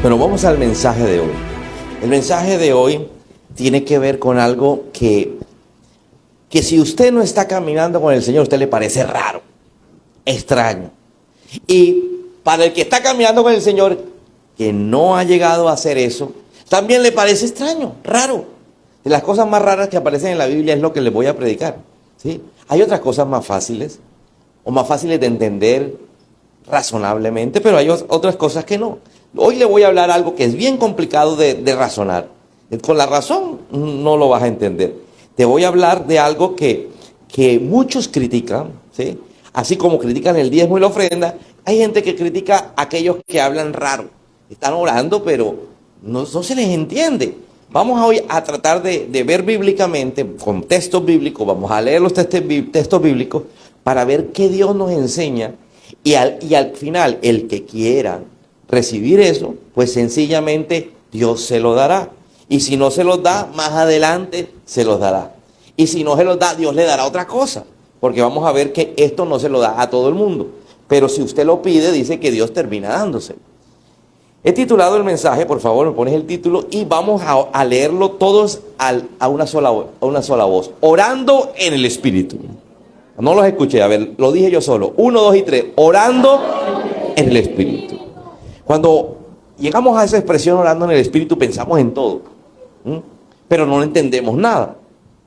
Pero vamos al mensaje de hoy. El mensaje de hoy tiene que ver con algo que si usted no está caminando con el Señor, a usted le parece raro, extraño. Y para el que está caminando con el Señor, que no ha llegado a hacer eso, también le parece extraño, raro. De las cosas más raras que aparecen en la Biblia es lo que les voy a predicar, ¿sí? Hay otras cosas más fáciles, o más fáciles de entender razonablemente, pero hay otras cosas que no. Hoy le voy a hablar algo que es bien complicado de razonar. Con la razón no lo vas a entender. Te voy a hablar de algo que muchos critican, ¿sí? Así como critican el diezmo y la ofrenda, hay gente que critica a aquellos que hablan raro. Están orando, pero no se les entiende. Vamos hoy a tratar de ver bíblicamente, con textos bíblicos, vamos a leer los textos bíblicos para ver qué Dios nos enseña. Y al final, el que quiera recibir eso, pues sencillamente Dios se lo dará. Y si no se los da, más adelante se los dará. Y si no se los da, Dios le dará otra cosa. Porque vamos a ver que esto no se lo da a todo el mundo. Pero si usted lo pide, dice que Dios termina dándose. He titulado el mensaje, por favor, me pones el título y vamos a leerlo todos a una sola voz. Orando en el Espíritu. No los escuché, a ver, lo dije yo solo. 1, 2 y 3. Orando en el Espíritu. Cuando llegamos a esa expresión orando en el Espíritu, pensamos en todo. Pero no entendemos nada.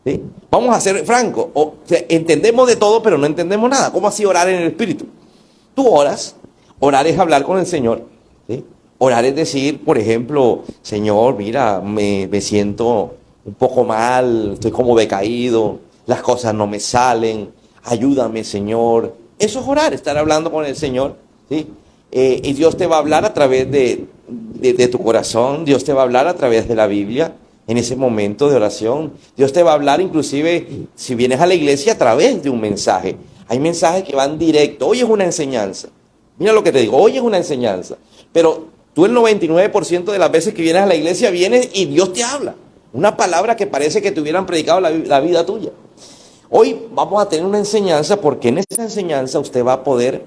¿Sí? Vamos a ser francos. O sea, entendemos de todo, pero no entendemos nada. ¿Cómo así orar en el Espíritu? Tú oras. Orar es hablar con el Señor. ¿Sí? Orar es decir, por ejemplo, Señor, mira, me siento un poco mal, estoy como decaído, las cosas no me salen, ayúdame, Señor. Eso es orar, estar hablando con el Señor, ¿sí? Y Dios te va a hablar a través de tu corazón, Dios te va a hablar a través de la Biblia, en ese momento de oración. Dios te va a hablar inclusive, si vienes a la iglesia, a través de un mensaje. Hay mensajes que van directo. Hoy es una enseñanza. Mira lo que te digo, hoy es una enseñanza. Pero tú el 99% de las veces que vienes a la iglesia, vienes y Dios te habla. Una palabra que parece que te hubieran predicado la vida tuya. Hoy vamos a tener una enseñanza porque en esa enseñanza usted va a poder,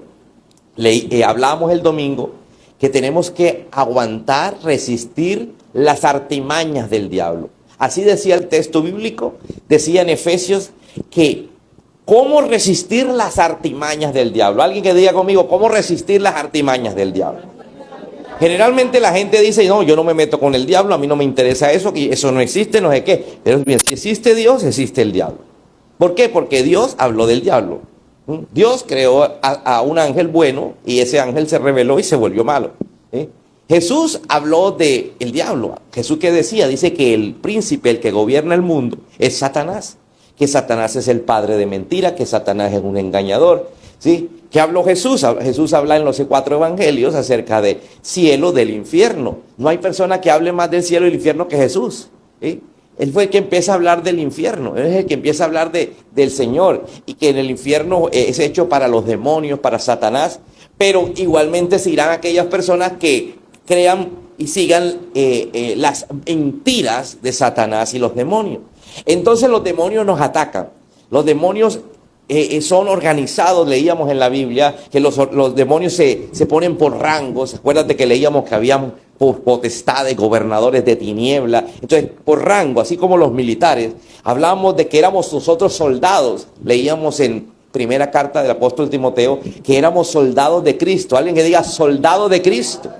hablábamos el domingo, que tenemos que aguantar, resistir las artimañas del diablo. Así decía el texto bíblico, decía en Efesios que ¿cómo resistir las artimañas del diablo? Alguien que diga conmigo, ¿cómo resistir las artimañas del diablo? Generalmente la gente dice, no, yo no me meto con el diablo, a mí no me interesa eso, que eso no existe, no sé qué. Pero bien, si existe Dios, existe el diablo. ¿Por qué? Porque Dios habló del diablo. Dios creó a un ángel bueno y ese ángel se rebeló y se volvió malo. Jesús habló del diablo. Jesús, ¿qué decía? Dice que el príncipe, el que gobierna el mundo, es Satanás. Que Satanás es el padre de mentira, que Satanás es un engañador. ¿Sí? ¿Qué habló Jesús? Jesús habla en los 4 evangelios acerca del cielo, del infierno. No hay persona que hable más del cielo y del infierno que Jesús. ¿Sí? Él fue el que empieza a hablar del infierno, él es el que empieza a hablar del Señor, y que en el infierno es hecho para los demonios, para Satanás, pero igualmente se irán aquellas personas que crean y sigan las mentiras de Satanás y los demonios. Entonces los demonios nos atacan, los demonios son organizados, leíamos en la Biblia que los demonios se ponen por rangos. Acuérdate que leíamos que habían potestades, gobernadores de tiniebla. Entonces, por rango, así como los militares, hablamos de que éramos nosotros soldados. Leíamos en primera carta del apóstol Timoteo que éramos soldados de Cristo. Alguien que diga soldado de Cristo.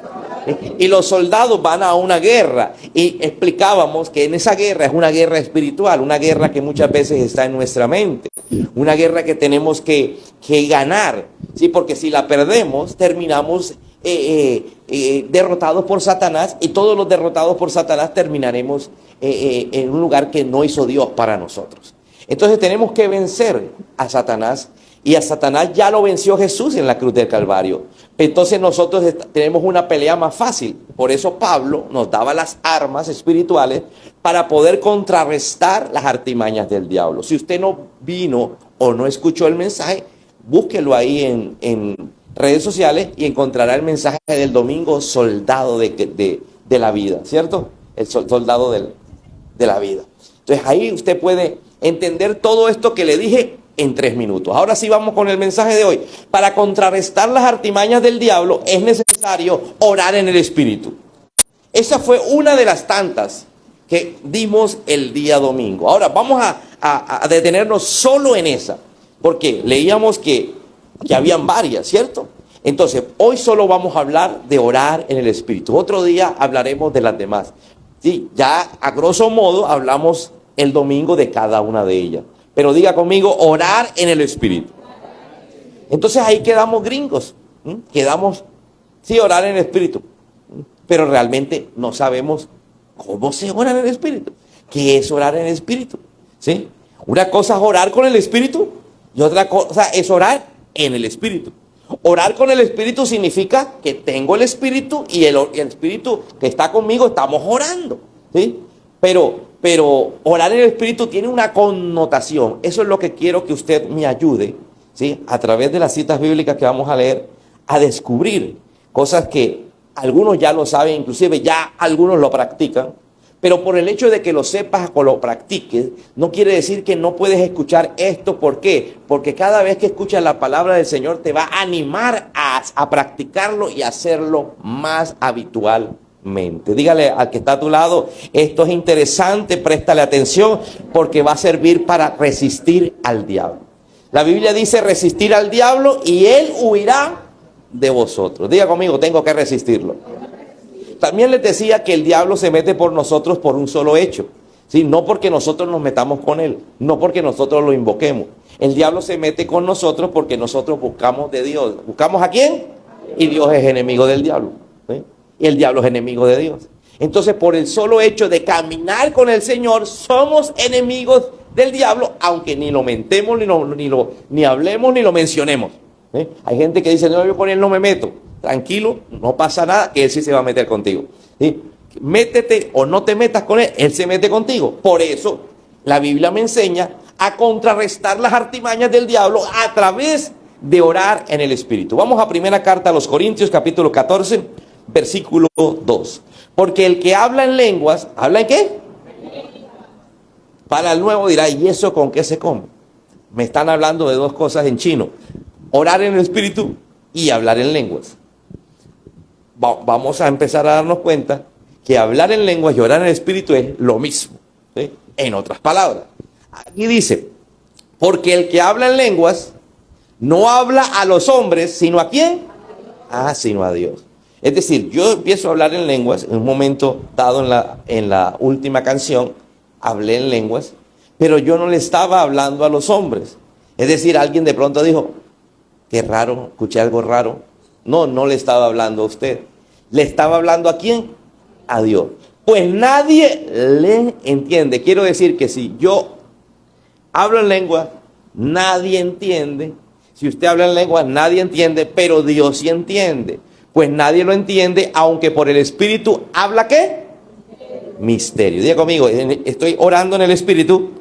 Y los soldados van a una guerra y explicábamos que en esa guerra es una guerra espiritual, una guerra que muchas veces está en nuestra mente, una guerra que tenemos que ganar, ¿sí? Porque si la perdemos terminamos derrotados por Satanás, y todos los derrotados por Satanás terminaremos en un lugar que no hizo Dios para nosotros. Entonces tenemos que vencer a Satanás, y a Satanás ya lo venció Jesús en la cruz del Calvario. Entonces nosotros tenemos una pelea más fácil. Por eso Pablo nos daba las armas espirituales para poder contrarrestar las artimañas del diablo. Si usted no vino o no escuchó el mensaje, búsquelo ahí en redes sociales y encontrará el mensaje del domingo, soldado de la vida, ¿cierto? El soldado de la vida. Entonces ahí usted puede entender todo esto que le dije en 3 minutos. Ahora sí vamos con el mensaje de hoy. Para contrarrestar las artimañas del diablo es necesario orar en el Espíritu. Esa fue una de las tantas que dimos el día domingo. Ahora vamos a detenernos solo en esa, porque leíamos que habían varias, ¿cierto? Entonces, hoy solo vamos a hablar de orar en el Espíritu. Otro día hablaremos de las demás. Sí, ya a grosso modo hablamos el domingo de cada una de ellas. Pero diga conmigo, orar en el Espíritu. Entonces ahí quedamos gringos. Quedamos, sí, orar en el Espíritu. Pero realmente no sabemos cómo se ora en el Espíritu. ¿Qué es orar en el Espíritu? ¿Sí? Una cosa es orar con el Espíritu y otra cosa es orar en el Espíritu. Orar con el Espíritu significa que tengo el Espíritu y el Espíritu que está conmigo estamos orando, ¿sí? Pero orar en el Espíritu tiene una connotación. Eso es lo que quiero que usted me ayude, ¿sí? A través de las citas bíblicas que vamos a leer, a descubrir cosas que algunos ya lo saben, inclusive ya algunos lo practican. Pero por el hecho de que lo sepas o lo practiques, no quiere decir que no puedes escuchar esto. ¿Por qué? Porque cada vez que escuchas la palabra del Señor te va a animar a practicarlo y a hacerlo más habitualmente. Dígale al que está a tu lado, esto es interesante, préstale atención porque va a servir para resistir al diablo. La Biblia dice resistir al diablo y él huirá de vosotros. Diga conmigo, tengo que resistirlo. También les decía que el diablo se mete por nosotros por un solo hecho, ¿sí? No porque nosotros nos metamos con él, no porque nosotros lo invoquemos. El diablo se mete con nosotros porque nosotros buscamos de Dios. ¿Buscamos a quién? Y Dios es enemigo del diablo, ¿sí? Y el diablo es enemigo de Dios. Entonces, por el solo hecho de caminar con el Señor, somos enemigos del diablo, aunque ni lo mentemos, ni hablemos, ni lo mencionemos, ¿sí? Hay gente que dice, no, yo con él no me meto. Tranquilo, no pasa nada, que él sí se va a meter contigo, ¿sí? Métete o no te metas con él, él se mete contigo. Por eso la Biblia me enseña a contrarrestar las artimañas del diablo a través de orar en el Espíritu. Vamos a primera carta a los Corintios, capítulo 14, versículo 2. Porque el que habla en lenguas, ¿habla en qué? Para el nuevo dirá, ¿y eso con qué se come? Me están hablando de dos cosas en chino: orar en el Espíritu y hablar en lenguas. Vamos a empezar a darnos cuenta que hablar en lenguas y orar en el Espíritu es lo mismo, ¿sí? En otras palabras, aquí dice, porque el que habla en lenguas no habla a los hombres, sino ¿a quién? Sino a Dios. Es decir, yo empiezo a hablar en lenguas, en un momento dado en la última canción, hablé en lenguas, pero yo no le estaba hablando a los hombres. Es decir, alguien de pronto dijo, qué raro, escuché algo raro. No le estaba hablando a usted. ¿Le estaba hablando a quién? A Dios. Pues nadie le entiende. Quiero decir que si yo hablo en lengua, nadie entiende. Si usted habla en lengua, nadie entiende, pero Dios sí entiende. Pues nadie lo entiende, aunque por el Espíritu habla ¿qué? Misterio. Diga conmigo, estoy orando en el Espíritu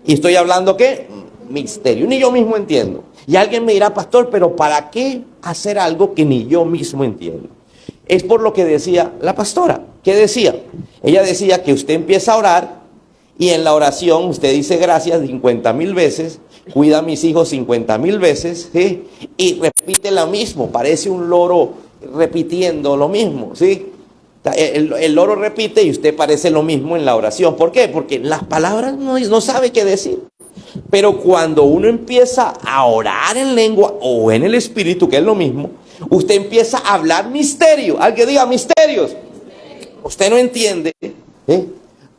y estoy hablando ¿qué? Misterio. Ni yo mismo entiendo. Y alguien me dirá, pastor, pero ¿para qué hacer algo que ni yo mismo entiendo? Es por lo que decía la pastora. ¿Qué decía? Ella decía que usted empieza a orar y en la oración usted dice gracias 50,000 veces, cuida a mis hijos 50,000 veces, ¿sí? Y repite lo mismo, parece un loro repitiendo lo mismo, ¿sí? El loro repite y usted parece lo mismo en la oración. ¿Por qué? Porque las palabras no sabe qué decir. Pero cuando uno empieza a orar en lengua o en el Espíritu, que es lo mismo, usted empieza a hablar misterio. Alguien diga misterios. Usted no entiende, ¿eh?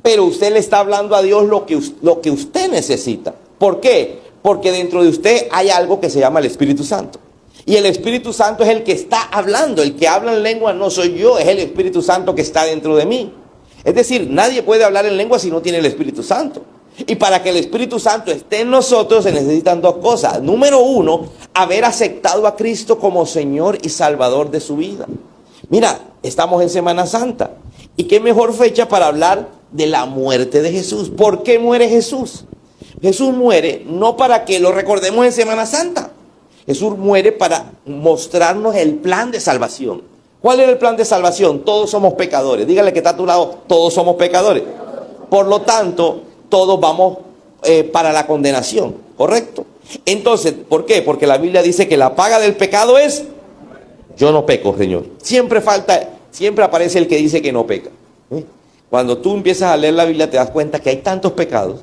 Pero usted le está hablando a Dios lo que usted necesita. ¿Por qué? Porque dentro de usted hay algo que se llama el Espíritu Santo. Y el Espíritu Santo es el que está hablando. El que habla en lengua no soy yo, es el Espíritu Santo que está dentro de mí. Es decir, nadie puede hablar en lengua si no tiene el Espíritu Santo. Y para que el Espíritu Santo esté en nosotros se necesitan dos cosas. Número uno, haber aceptado a Cristo como Señor y Salvador de su vida. Mira, estamos en Semana Santa. ¿Y qué mejor fecha para hablar de la muerte de Jesús? ¿Por qué muere Jesús? Jesús muere no para que lo recordemos en Semana Santa. Jesús muere para mostrarnos el plan de salvación. ¿Cuál es el plan de salvación? Todos somos pecadores. Dígale que está a tu lado, todos somos pecadores. Por lo tanto, todos vamos para la condenación, ¿correcto? Entonces, ¿por qué? Porque la Biblia dice que la paga del pecado es, yo no peco, Señor. Siempre siempre aparece el que dice que no peca. Cuando tú empiezas a leer la Biblia te das cuenta que hay tantos pecados,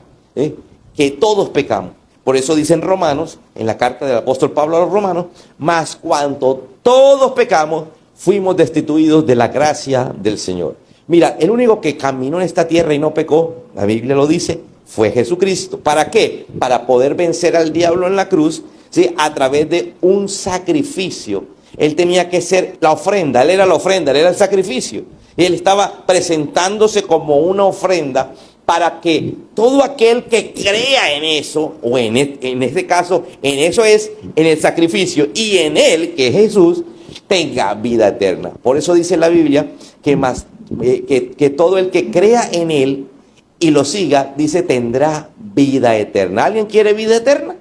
que todos pecamos. Por eso dicen Romanos, en la carta del apóstol Pablo a los Romanos, mas cuanto todos pecamos, fuimos destituidos de la gracia del Señor. Mira, el único que caminó en esta tierra y no pecó, la Biblia lo dice, fue Jesucristo. ¿Para qué? Para poder vencer al diablo en la cruz, ¿sí? A través de un sacrificio. Él tenía que ser la ofrenda, él era la ofrenda, él era el sacrificio. Y él estaba presentándose como una ofrenda para que todo aquel que crea en eso, o en este caso, en eso es, en el sacrificio, y en él, que es Jesús, tenga vida eterna. Por eso dice la Biblia que todo el que crea en él y lo siga, dice, tendrá vida eterna. ¿Alguien quiere vida eterna?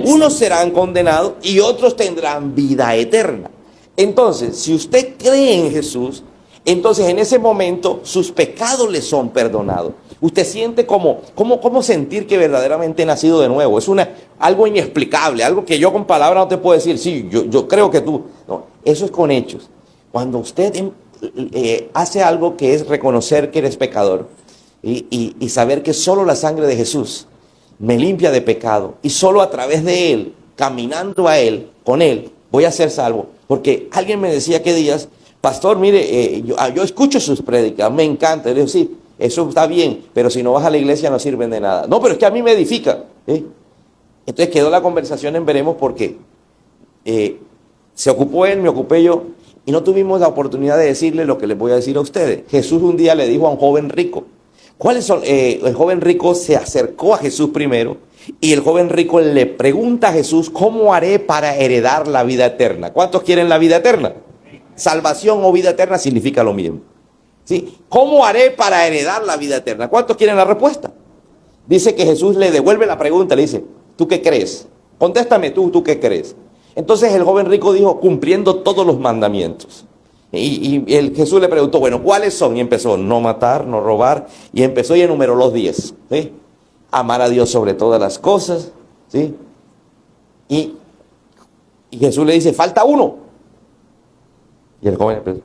Unos serán condenados y otros tendrán vida eterna. Entonces, si usted cree en Jesús, entonces en ese momento sus pecados le son perdonados. Usted siente como sentir que verdaderamente he nacido de nuevo. Es algo inexplicable, algo que yo con palabras no te puedo decir. Sí, yo creo que tú. No, eso es con hechos. Cuando usted hace algo que es reconocer que eres pecador y saber que solo la sangre de Jesús me limpia de pecado y solo a través de Él, caminando a Él, con Él, voy a ser salvo. Porque alguien me decía que días, pastor, mire, yo escucho sus prédicas, me encanta. Le digo, sí, eso está bien, pero si no vas a la iglesia no sirven de nada. No, pero es que a mí me edifica. Entonces quedó la conversación en veremos porque se ocupó él, me ocupé yo, y no tuvimos la oportunidad de decirle lo que les voy a decir a ustedes. Jesús un día le dijo a un joven rico, ¿cuáles son? El joven rico se acercó a Jesús primero, y el joven rico le pregunta a Jesús, ¿cómo haré para heredar la vida eterna? ¿Cuántos quieren la vida eterna? Salvación o vida eterna significa lo mismo. ¿Sí? ¿Cómo haré para heredar la vida eterna? ¿Cuántos quieren la respuesta? Dice que Jesús le devuelve la pregunta, le dice, ¿tú qué crees? Contéstame tú qué crees. Entonces el joven rico dijo, cumpliendo todos los mandamientos. Y Jesús le preguntó, bueno, ¿cuáles son? Y empezó, no matar, no robar, y empezó y enumeró los 10. ¿Sí? Amar a Dios sobre todas las cosas. ¿Sí? Y Jesús le dice, falta uno. Y el joven empezó,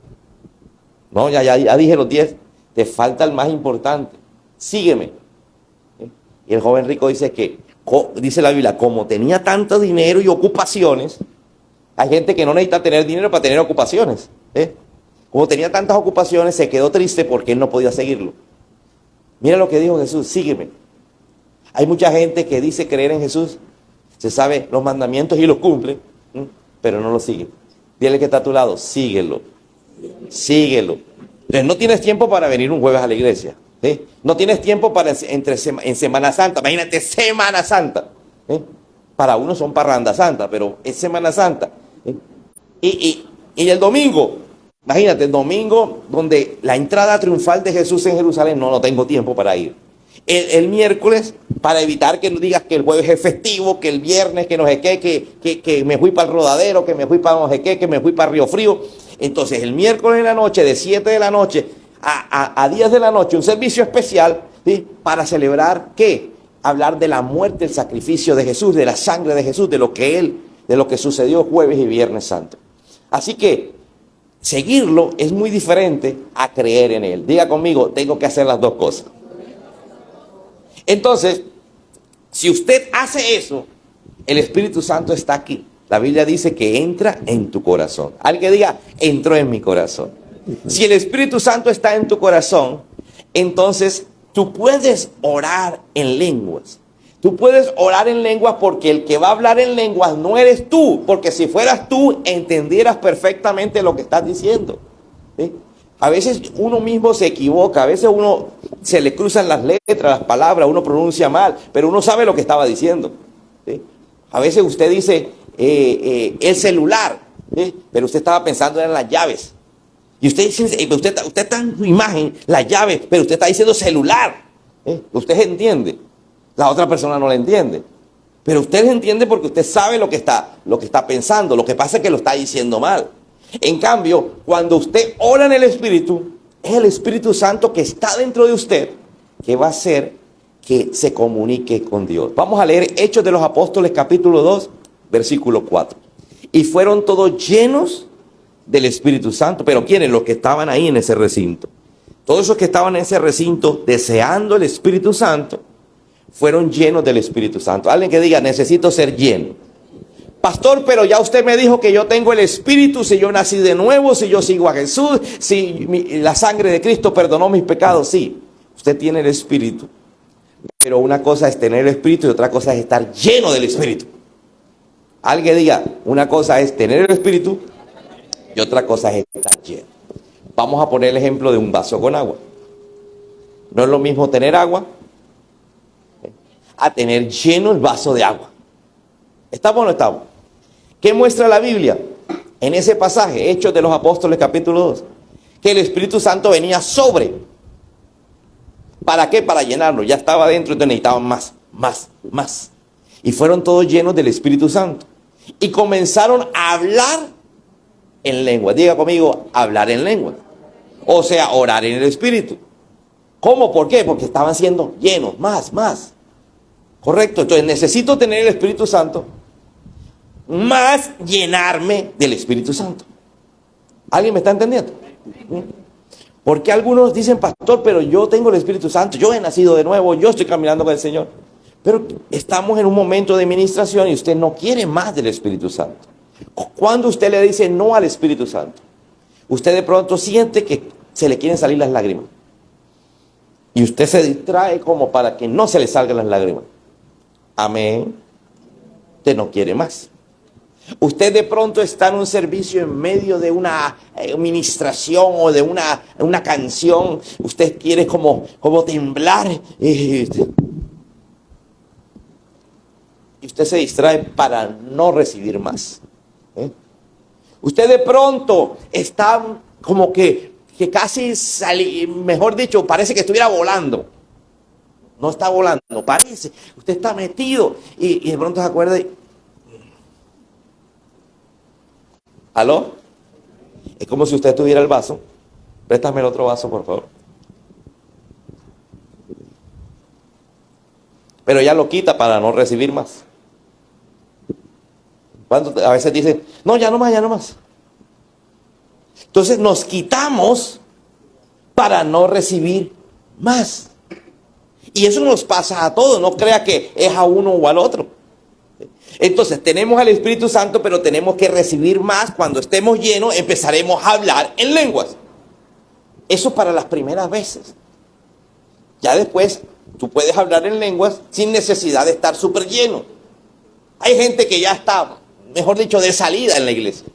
no, ya dije los 10, te falta el más importante, sígueme. Y el joven rico dice dice la Biblia, como tenía tanto dinero y ocupaciones, hay gente que no necesita tener dinero para tener ocupaciones. Como tenía tantas ocupaciones, se quedó triste porque él no podía seguirlo. Mira lo que dijo Jesús, sígueme. Hay mucha gente que dice creer en Jesús, se sabe los mandamientos y los cumple, pero no los sigue. Dile que está a tu lado, síguelo. Síguelo. Entonces no tienes tiempo para venir un jueves a la iglesia. No tienes tiempo para en Semana Santa. Imagínate, Semana Santa. Para unos son parranda santa, pero es Semana Santa. Y el domingo, imagínate, el domingo donde la entrada triunfal de Jesús en Jerusalén, no tengo tiempo para ir. El miércoles, para evitar que no digas que el jueves es festivo, que el viernes, que no sé qué, que me fui para el Rodadero, que me fui para no sé qué, que me fui para Río Frío. Entonces el miércoles en la noche, de 7 de la noche a 10 de la noche, un servicio especial, ¿sí? Para celebrar, ¿qué? Hablar de la muerte, el sacrificio de Jesús, de la sangre de Jesús, de lo que sucedió jueves y viernes santo. Así que seguirlo es muy diferente a creer en él. Diga conmigo, tengo que hacer las dos cosas. Entonces, si usted hace eso, el Espíritu Santo está aquí. La Biblia dice que entra en tu corazón. Alguien diga, entró en mi corazón. Si el Espíritu Santo está en tu corazón, entonces tú puedes orar en lenguas. Tú puedes orar en lenguas porque el que va a hablar en lenguas no eres tú. Porque si fueras tú, entendieras perfectamente lo que estás diciendo. ¿Sí? A veces uno mismo se equivoca, a veces uno se le cruzan las letras, las palabras, uno pronuncia mal, pero uno sabe lo que estaba diciendo. ¿Sí? A veces usted dice el celular, ¿sí? Pero usted estaba pensando en las llaves. Y usted dice, usted está en su imagen, las llaves, pero usted está diciendo celular. Usted entiende, la otra persona no le entiende. Pero usted entiende porque usted sabe lo que está pensando, lo que pasa es que lo está diciendo mal. En cambio, cuando usted ora en el Espíritu, es el Espíritu Santo que está dentro de usted que va a hacer que se comunique con Dios. Vamos a leer Hechos de los Apóstoles capítulo 2, versículo 4. Y fueron todos llenos del Espíritu Santo. Pero ¿quiénes? Los que estaban ahí en ese recinto. Todos esos que estaban en ese recinto deseando el Espíritu Santo fueron llenos del Espíritu Santo. Alguien que diga, necesito ser lleno. Pastor, pero ya usted me dijo que yo tengo el Espíritu, si yo nací de nuevo, si yo sigo a Jesús, si la sangre de Cristo perdonó mis pecados. Sí, usted tiene el Espíritu. Pero una cosa es tener el Espíritu y otra cosa es estar lleno del Espíritu. Alguien que diga, una cosa es tener el Espíritu y otra cosa es estar lleno. Vamos a poner el ejemplo de un vaso con agua. No es lo mismo tener agua a tener lleno el vaso de agua. ¿Estamos o no estamos? ¿Qué muestra la Biblia? En ese pasaje, Hechos de los Apóstoles capítulo 2, que el Espíritu Santo venía sobre. ¿Para qué? Para llenarlo. Ya estaba dentro, entonces necesitaban más. Y fueron todos llenos del Espíritu Santo. Y comenzaron a hablar en lengua. Diga conmigo, hablar en lengua. O sea, orar en el Espíritu. ¿Cómo? ¿Por qué? Porque estaban siendo llenos, más. Correcto. Entonces necesito tener el Espíritu Santo, más llenarme del Espíritu Santo. ¿Alguien me está entendiendo? Porque algunos dicen, pastor, pero yo tengo el Espíritu Santo, yo he nacido de nuevo, yo estoy caminando con el Señor. Pero estamos en un momento de ministración y usted no quiere más del Espíritu Santo. Cuando usted le dice no al Espíritu Santo, usted de pronto siente que se le quieren salir las lágrimas. Y usted se distrae como para que no se le salgan las lágrimas. Amén. Usted no quiere más. Usted de pronto está en un servicio en medio de una ministración o de una canción. Usted quiere como temblar. Y usted se distrae para no recibir más. Usted de pronto está como que casi mejor dicho, parece que estuviera volando. No está volando, parece. Usted está metido y de pronto se acuerda y... ¿Aló? Es como si usted tuviera el vaso. Préstame el otro vaso, por favor. Pero ya lo quita para no recibir más. Cuando a veces dice, no, ya no más. Entonces nos quitamos para no recibir más. Y eso nos pasa a todos, no crea que es a uno o al otro. Entonces tenemos al Espíritu Santo, pero tenemos que recibir más. Cuando estemos llenos, empezaremos a hablar en lenguas. Eso para las primeras veces. Ya después, tú puedes hablar en lenguas sin necesidad de estar súper lleno. Hay gente que ya está, mejor dicho, de salida en la iglesia.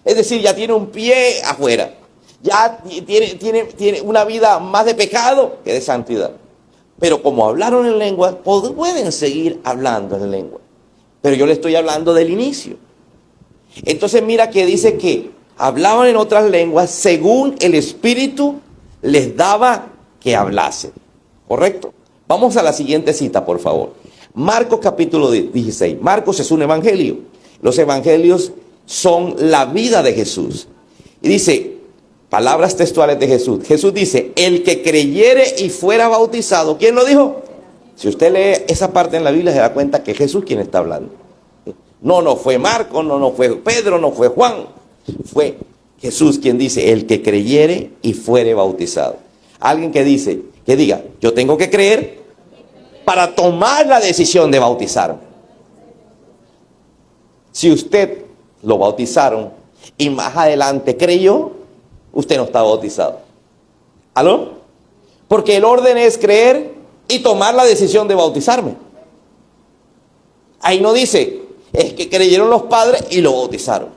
Es decir, ya tiene un pie afuera. Ya tiene una vida más de pecado que de santidad. Pero como hablaron en lenguas, pueden seguir hablando en lenguas. Pero yo le estoy hablando del inicio. Entonces mira que dice que hablaban en otras lenguas según el Espíritu les daba que hablasen. ¿Correcto? Vamos a la siguiente cita, por favor. Marcos capítulo 16. Marcos es un evangelio. Los evangelios son la vida de Jesús. Y dice, palabras textuales de Jesús. Jesús dice, el que creyere y fuera bautizado. ¿Quién lo dijo? Si usted lee esa parte en la Biblia se da cuenta que es Jesús quien está hablando. No fue Marcos, no fue Pedro, no fue Juan. Fue Jesús quien dice, el que creyere y fuere bautizado. Alguien que diga, yo tengo que creer para tomar la decisión de bautizarme. Si usted lo bautizaron y más adelante creyó, usted no está bautizado. ¿Aló? Porque el orden es creer y tomar la decisión de bautizarme. Ahí no dice, es que creyeron los padres y lo bautizaron.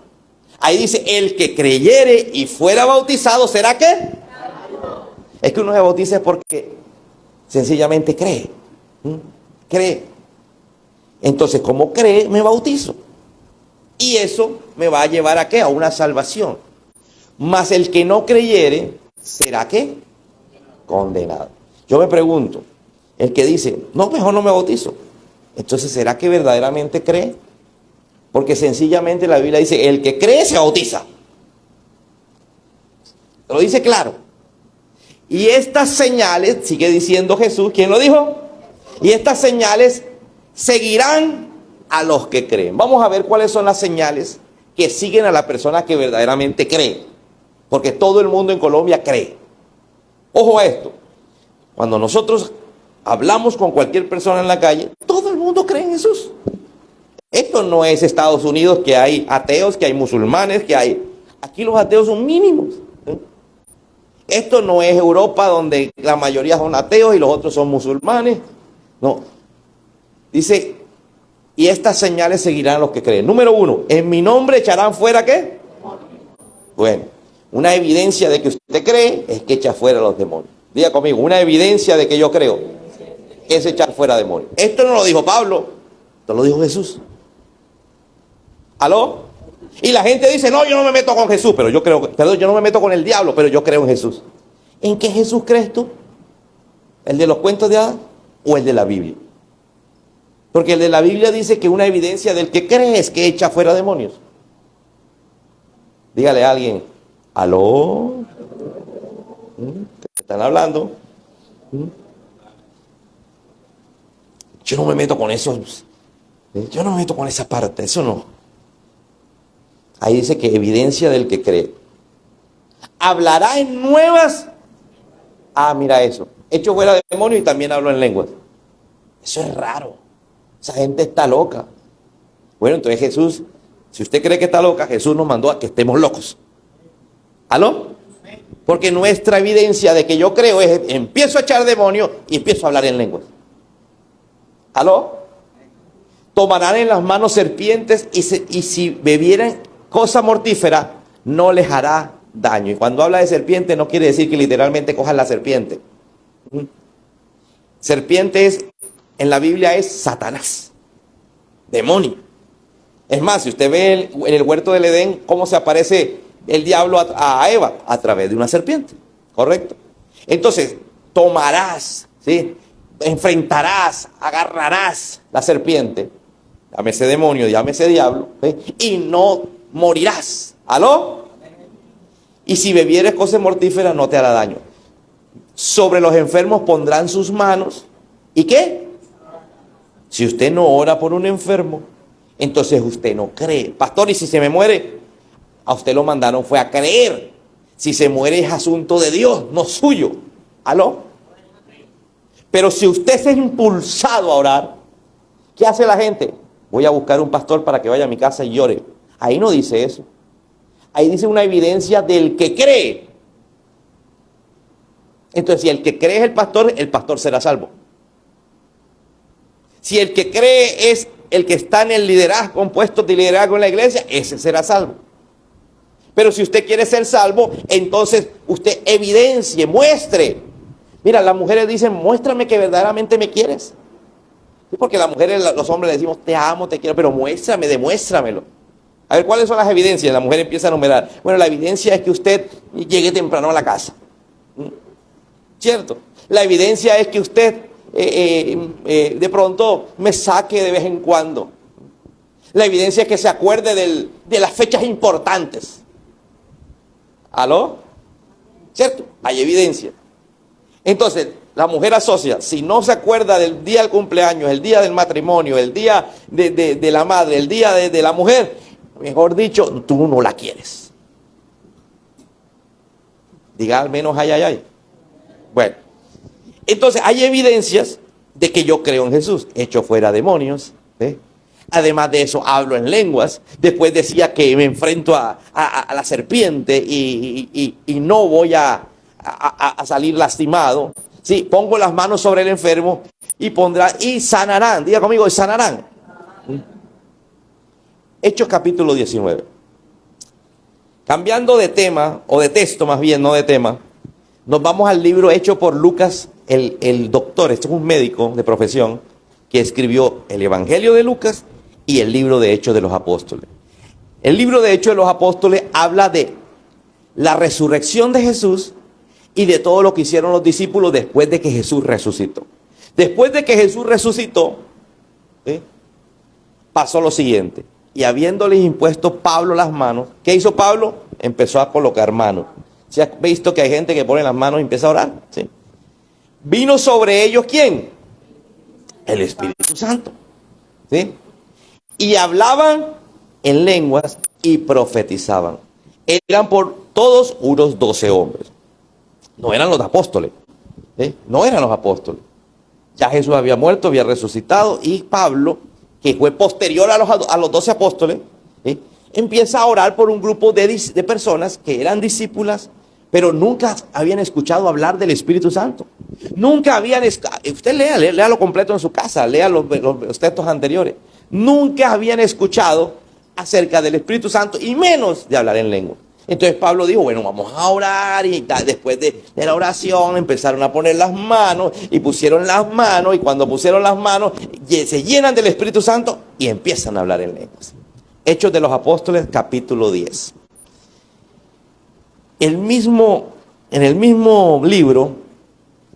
Ahí dice, el que creyere y fuera bautizado, ¿será qué? Es que uno se bautiza porque sencillamente cree. Cree. Entonces, como cree, me bautizo. Y eso me va a llevar a qué? A una salvación. Mas el que no creyere, ¿será qué? Condenado. Yo me pregunto, el que dice, no, mejor no me bautizo. Entonces, ¿será que verdaderamente cree? Porque sencillamente la Biblia dice, el que cree se bautiza. Lo dice claro. Y estas señales, sigue diciendo Jesús, ¿quién lo dijo? Y estas señales seguirán a los que creen. Vamos a ver cuáles son las señales que siguen a la persona que verdaderamente cree. Porque todo el mundo en Colombia cree. Ojo a esto. Cuando nosotros hablamos con cualquier persona en la calle, todo el mundo cree en Jesús. Esto no es Estados Unidos, que hay ateos, que hay musulmanes, que hay... Aquí los ateos son mínimos. Esto no es Europa, donde la mayoría son ateos y los otros son musulmanes. No. Dice, y estas señales seguirán a los que creen. Número 1, en mi nombre echarán fuera, ¿qué? Bueno, una evidencia de que usted cree es que echa fuera a los demonios. Diga conmigo, una evidencia de que yo creo es echar fuera demonios. Esto no lo dijo Pablo, esto lo dijo Jesús. ¿Aló? Y la gente dice, no, yo no me meto con Jesús, pero yo creo, perdón, yo no me meto con el diablo, pero yo creo en Jesús. ¿En qué Jesús crees tú? ¿El de los cuentos de hadas o el de la Biblia? Porque el de la Biblia dice que una evidencia del que cree es que echa fuera demonios. Dígale a alguien, ¿aló? ¿Qué están hablando? Yo no me meto con eso. Yo no me meto con esa parte, eso no. Ahí dice que evidencia del que cree. Hablará en nuevas. Ah, mira eso. Echo fuera demonios y también hablo en lenguas. Eso es raro. Esa gente está loca. Bueno, entonces Jesús, si usted cree que está loca, Jesús nos mandó a que estemos locos. ¿Aló? Porque nuestra evidencia de que yo creo es, empiezo a echar demonios y empiezo a hablar en lenguas. ¿Aló? Tomarán en las manos serpientes y si bebieran cosa mortífera, no les hará daño. Y cuando habla de serpiente, no quiere decir que literalmente cojan la serpiente. Serpiente en la Biblia es Satanás, demonio. Es más, si usted ve en el huerto del Edén, cómo se aparece el diablo a Eva, a través de una serpiente, ¿correcto? Entonces, tomarás, ¿sí? Enfrentarás, agarrarás la serpiente, llámese demonio, llámese diablo, ¿sí? Y no morirás. ¿Aló? Y si bebieres cosas mortíferas no te hará daño. Sobre los enfermos pondrán sus manos. ¿Y qué? Si usted no ora por un enfermo, entonces usted no cree. Pastor, ¿y si se me muere? A usted lo mandaron fue a creer. Si se muere es asunto de Dios, no suyo. ¿Aló? Pero si usted se ha impulsado a orar, ¿qué hace la gente? Voy a buscar un pastor para que vaya a mi casa y llore. Ahí no dice eso. Ahí dice una evidencia del que cree. Entonces, si el que cree es el pastor será salvo. Si el que cree es el que está en el liderazgo, en puestos de liderazgo en la iglesia, ese será salvo. Pero si usted quiere ser salvo, entonces usted evidencie, muestre. Mira, las mujeres dicen, muéstrame que verdaderamente me quieres. Sí, porque las mujeres, los hombres le decimos, te amo, te quiero, pero muéstrame, demuéstramelo. A ver, ¿cuáles son las evidencias? La mujer empieza a enumerar. Bueno, la evidencia es que usted llegue temprano a la casa. ¿Cierto? La evidencia es que usted de pronto me saque de vez en cuando. La evidencia es que se acuerde de las fechas importantes. ¿Aló? ¿Cierto? Hay evidencia. Entonces, la mujer asocia, si no se acuerda del día del cumpleaños, el día del matrimonio, el día de la madre, el día de la mujer, mejor dicho, tú no la quieres. Diga al menos ay, ay, ay. Bueno, entonces hay evidencias de que yo creo en Jesús. Echo fuera demonios, ¿eh? Además de eso, hablo en lenguas. Después decía que me enfrento a la serpiente y no voy a salir lastimado. Sí, pongo las manos sobre el enfermo y sanarán. Diga conmigo, sanarán. Hechos capítulo 19. Cambiando de tema, o de texto más bien, no de tema, nos vamos al libro hecho por Lucas, el doctor. Este es un médico de profesión que escribió el Evangelio de Lucas y el libro de Hechos de los Apóstoles. El libro de Hechos de los Apóstoles habla de la resurrección de Jesús y de todo lo que hicieron los discípulos después de que Jesús resucitó. Después de que Jesús resucitó, ¿sí?, pasó lo siguiente. Y habiéndoles impuesto Pablo las manos, ¿qué hizo Pablo? Empezó a colocar manos. ¿Se ha visto que hay gente que pone las manos y empieza a orar? ¿Sí? Vino sobre ellos, ¿quién? El Espíritu Santo. ¿Sí? Y hablaban en lenguas y profetizaban. Eran por todos unos 12 hombres. No eran los apóstoles. No eran los apóstoles. Ya Jesús había muerto, había resucitado, y Pablo, que fue posterior a los 12 apóstoles, empieza a orar por un grupo de personas que eran discípulas, pero nunca habían escuchado hablar del Espíritu Santo. Nunca habían, usted léalo completo en su casa, lea los textos anteriores. Nunca habían escuchado acerca del Espíritu Santo y menos de hablar en lengua. Entonces Pablo dijo, bueno, vamos a orar, y después de la oración empezaron a poner las manos y pusieron las manos, y cuando pusieron las manos se llenan del Espíritu Santo y empiezan a hablar en lenguas. Hechos de los Apóstoles, capítulo 10. En el mismo libro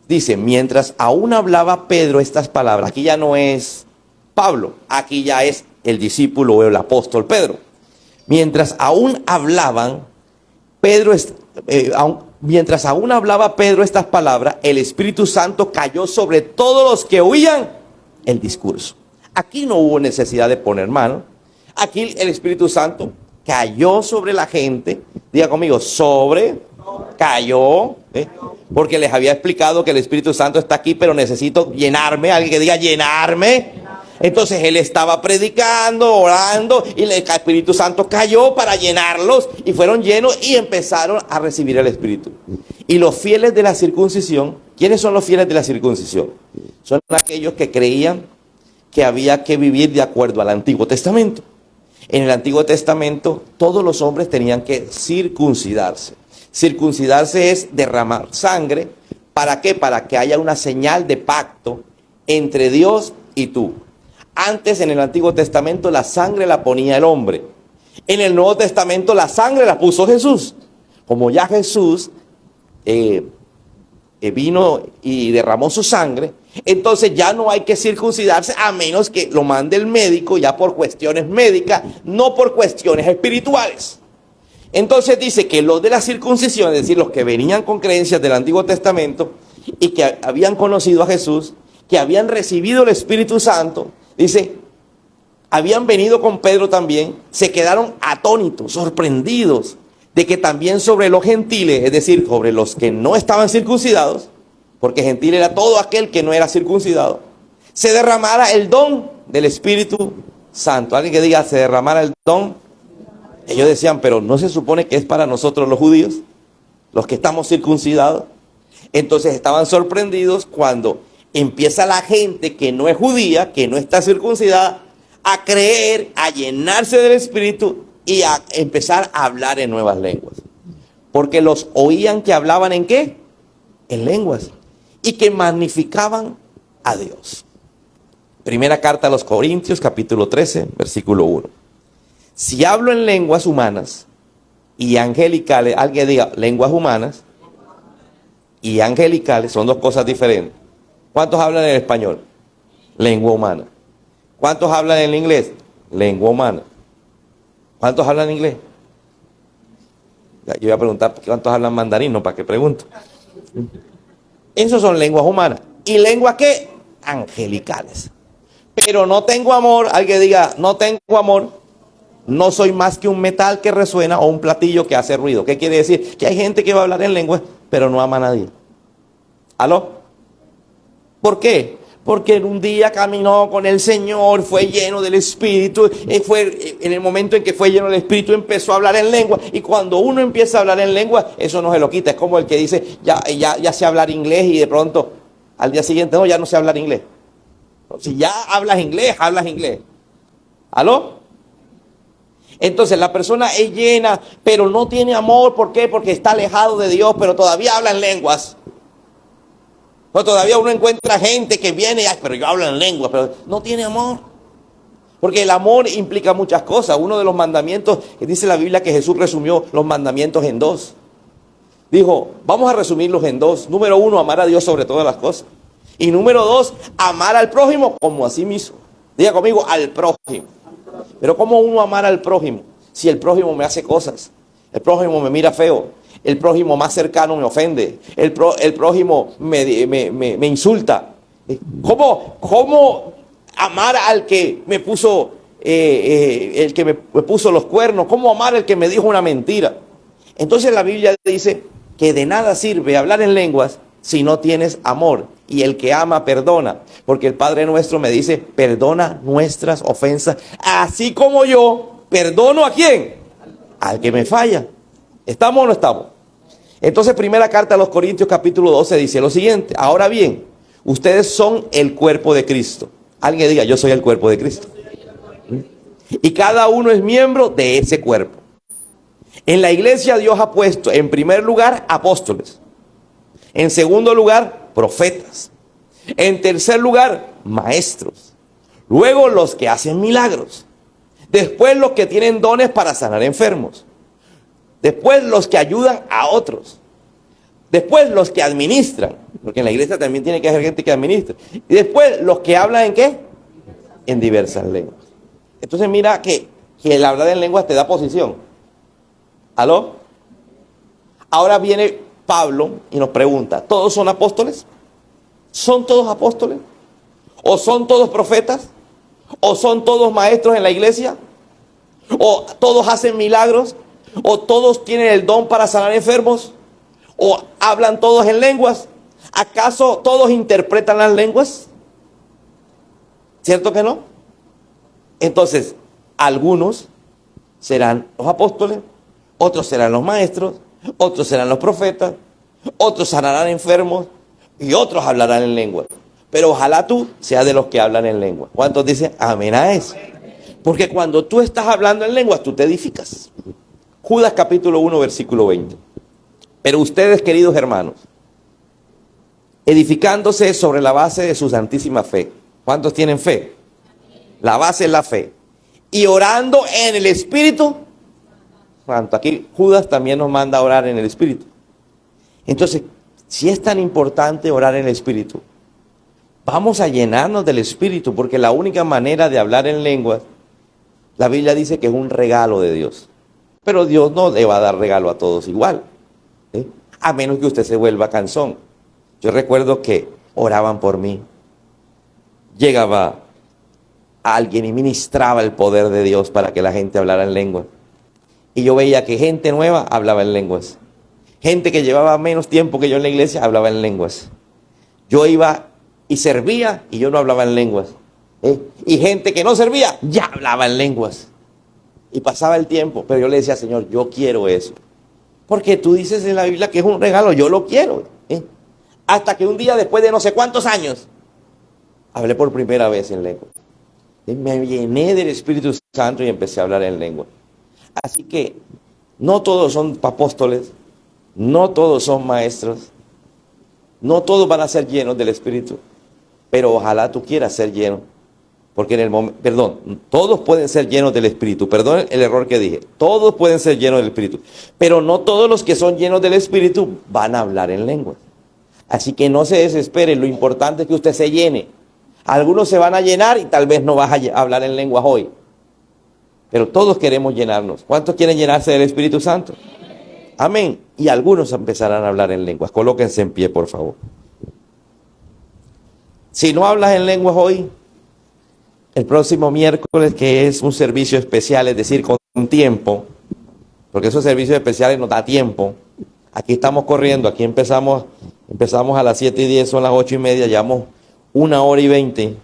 dice, mientras aún hablaba Pedro estas palabras, aquí ya no es Pablo, aquí ya es el discípulo o el apóstol Pedro. Mientras aún hablaban mientras aún hablaba Pedro estas palabras, el Espíritu Santo cayó sobre todos los que oían el discurso. Aquí no hubo necesidad de poner mano. Aquí el Espíritu Santo cayó sobre la gente. Diga conmigo, cayó. Porque les había explicado que el Espíritu Santo está aquí, pero necesito llenarme. Alguien que diga llenarme. Entonces él estaba predicando, orando, y el Espíritu Santo cayó para llenarlos, y fueron llenos y empezaron a recibir el Espíritu. Y los fieles de la circuncisión, ¿quiénes son los fieles de la circuncisión? Son aquellos que creían que había que vivir de acuerdo al Antiguo Testamento. En el Antiguo Testamento todos los hombres tenían que circuncidarse. Circuncidarse es derramar sangre. ¿Para qué? Para que haya una señal de pacto entre Dios y tú. Antes, en el Antiguo Testamento, la sangre la ponía el hombre. En el Nuevo Testamento la sangre la puso Jesús. Como ya Jesús vino y derramó su sangre, entonces ya no hay que circuncidarse a menos que lo mande el médico, ya por cuestiones médicas, no por cuestiones espirituales. Entonces dice que los de la circuncisión, es decir, los que venían con creencias del Antiguo Testamento y que habían conocido a Jesús, que habían recibido el Espíritu Santo, dice, habían venido con Pedro también, se quedaron atónitos, sorprendidos de que también sobre los gentiles, es decir, sobre los que no estaban circuncidados, porque gentil era todo aquel que no era circuncidado, se derramara el don del Espíritu Santo. Alguien que diga, se derramara el don. Ellos decían, pero ¿no se supone que es para nosotros los judíos, los que estamos circuncidados? Entonces estaban sorprendidos cuando empieza la gente que no es judía, que no está circuncidada, a creer, a llenarse del Espíritu y a empezar a hablar en nuevas lenguas. Porque los oían que hablaban ¿en qué? En lenguas. Y que magnificaban a Dios. Primera carta a los Corintios, capítulo 13, versículo 1. Si hablo en lenguas humanas y angelicales, alguien diga, lenguas humanas y angelicales son dos cosas diferentes. ¿Cuántos hablan en español? Lengua humana. ¿Cuántos hablan en inglés? Lengua humana. ¿Cuántos hablan inglés? Yo voy a preguntar cuántos hablan mandarín, ¿para qué pregunto? Esos son lenguas humanas. ¿Y lenguas qué? Angelicales. Pero no tengo amor. Alguien diga, no tengo amor. No soy más que un metal que resuena o un platillo que hace ruido. ¿Qué quiere decir? Que hay gente que va a hablar en lenguas, pero no ama a nadie. ¿Aló? ¿Por qué? Porque en un día caminó con el Señor, fue lleno del Espíritu, en el momento en que fue lleno del Espíritu empezó a hablar en lengua, y cuando uno empieza a hablar en lengua, eso no se lo quita. Es como el que dice, ya sé hablar inglés, y de pronto al día siguiente, no, ya no sé hablar inglés. Si ya hablas inglés, hablas inglés. ¿Aló? Entonces la persona es llena, pero no tiene amor. ¿Por qué? Porque está alejado de Dios, pero todavía habla en lenguas. O todavía uno encuentra gente que viene, pero yo hablo en lenguas, pero no tiene amor. Porque el amor implica muchas cosas. Uno de los mandamientos, que dice la Biblia que Jesús resumió los mandamientos en dos. Dijo, vamos a resumirlos en dos. Número 1, amar a Dios sobre todas las cosas. Y número 2, amar al prójimo como a sí mismo. Diga conmigo, al prójimo. Pero ¿cómo uno amar al prójimo? Si el prójimo me hace cosas, el prójimo me mira feo, el prójimo más cercano me ofende, el prójimo me insulta. ¿Cómo amar al que me puso el que me puso los cuernos? ¿Cómo amar al que me dijo una mentira? Entonces la Biblia dice que de nada sirve hablar en lenguas si no tienes amor. Y el que ama perdona, porque el Padre nuestro me dice, perdona nuestras ofensas, así como yo perdono ¿a quién? Al que me falla. ¿Estamos o no estamos? Entonces, primera carta a los Corintios capítulo 12 dice lo siguiente: ahora bien, ustedes son el cuerpo de Cristo. Alguien diga, yo soy el cuerpo de Cristo. Y cada uno es miembro de ese cuerpo. En la iglesia Dios ha puesto en primer lugar apóstoles. En segundo lugar, profetas. En tercer lugar, maestros. Luego los que hacen milagros. Después los que tienen dones para sanar enfermos. Después los que ayudan a otros. Después los que administran. Porque en la iglesia también tiene que haber gente que administra. Y después los que hablan ¿en qué? En diversas lenguas. Entonces mira que el hablar en lenguas te da posición. ¿Aló? Ahora viene Pablo y nos pregunta, ¿todos son apóstoles? ¿Son todos apóstoles? ¿O son todos profetas? ¿O son todos maestros en la iglesia? ¿O todos hacen milagros? ¿O todos tienen el don para sanar enfermos? ¿O hablan todos en lenguas? ¿Acaso todos interpretan las lenguas? ¿Cierto que no? Entonces, algunos serán los apóstoles, otros serán los maestros, otros serán los profetas, otros sanarán enfermos y otros hablarán en lengua. Pero ojalá tú seas de los que hablan en lengua. ¿Cuántos dicen amén a eso? Porque cuando tú estás hablando en lenguas, tú te edificas. Judas capítulo 1, versículo 20. Pero ustedes, queridos hermanos, edificándose sobre la base de su santísima fe. ¿Cuántos tienen fe? La base es la fe. Y orando en el Espíritu Santo. Aquí Judas también nos manda a orar en el Espíritu. Entonces, si es tan importante orar en el Espíritu, vamos a llenarnos del Espíritu, porque la única manera de hablar en lenguas, la Biblia dice que es un regalo de Dios. Pero Dios no le va a dar regalo a todos igual, ¿eh? A menos que usted se vuelva cansón. Yo recuerdo que oraban por mí. Llegaba alguien y ministraba el poder de Dios para que la gente hablara en lenguas. Y yo veía que gente nueva hablaba en lenguas. Gente que llevaba menos tiempo que yo en la iglesia hablaba en lenguas. Yo iba y servía y yo no hablaba en lenguas. Y gente que no servía ya hablaba en lenguas. Y pasaba el tiempo, pero yo le decía, Señor, yo quiero eso. Porque tú dices en la Biblia que es un regalo, yo lo quiero. Hasta que un día, después de no sé cuántos años, hablé por primera vez en lengua. Me llené del Espíritu Santo y empecé a hablar en lengua. Así que no todos son apóstoles, no todos son maestros, no todos van a ser llenos del Espíritu, pero ojalá tú quieras ser lleno. Porque en el momento, todos pueden ser llenos del Espíritu. Perdón el error que dije. Todos pueden ser llenos del Espíritu. Pero no todos los que son llenos del Espíritu van a hablar en lenguas. Así que no se desespere. Lo importante es que usted se llene. Algunos se van a llenar y tal vez no vas a hablar en lenguas hoy. Pero todos queremos llenarnos. ¿Cuántos quieren llenarse del Espíritu Santo? Amén. Y algunos empezarán a hablar en lenguas. Colóquense en pie, por favor. Si no hablas en lenguas hoy, el próximo miércoles, que es un servicio especial, es decir, con tiempo, porque esos servicios especiales nos da tiempo. Aquí estamos corriendo, aquí empezamos a las 7:10, son las 8:30, llevamos 1 hora y 20.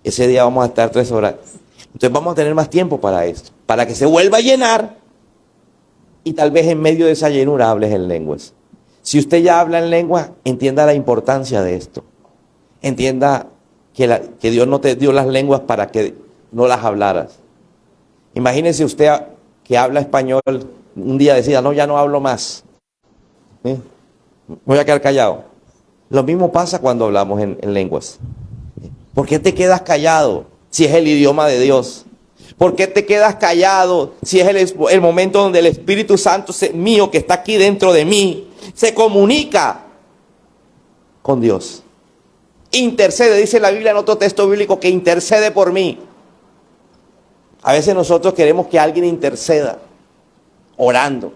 Ese día vamos a estar 3 horas. Entonces vamos a tener más tiempo para esto, para que se vuelva a llenar y tal vez en medio de esa llenura hables en lenguas. Si usted ya habla en lenguas, entienda la importancia de esto. Entienda que Dios no te dio las lenguas para que no las hablaras. Imagínese usted que habla español, un día decida, no, ya no hablo más. Voy a quedar callado. Lo mismo pasa cuando hablamos en lenguas. ¿Por qué te quedas callado si es el idioma de Dios? ¿Por qué te quedas callado si es el momento donde el Espíritu Santo mío que está aquí dentro de mí se comunica con Dios? Intercede, dice la Biblia en otro texto bíblico, que intercede por mí. A veces nosotros queremos que alguien interceda, orando.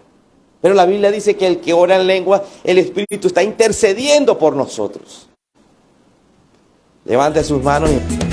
Pero la Biblia dice que el que ora en lengua, el Espíritu está intercediendo por nosotros. Levante sus manos y...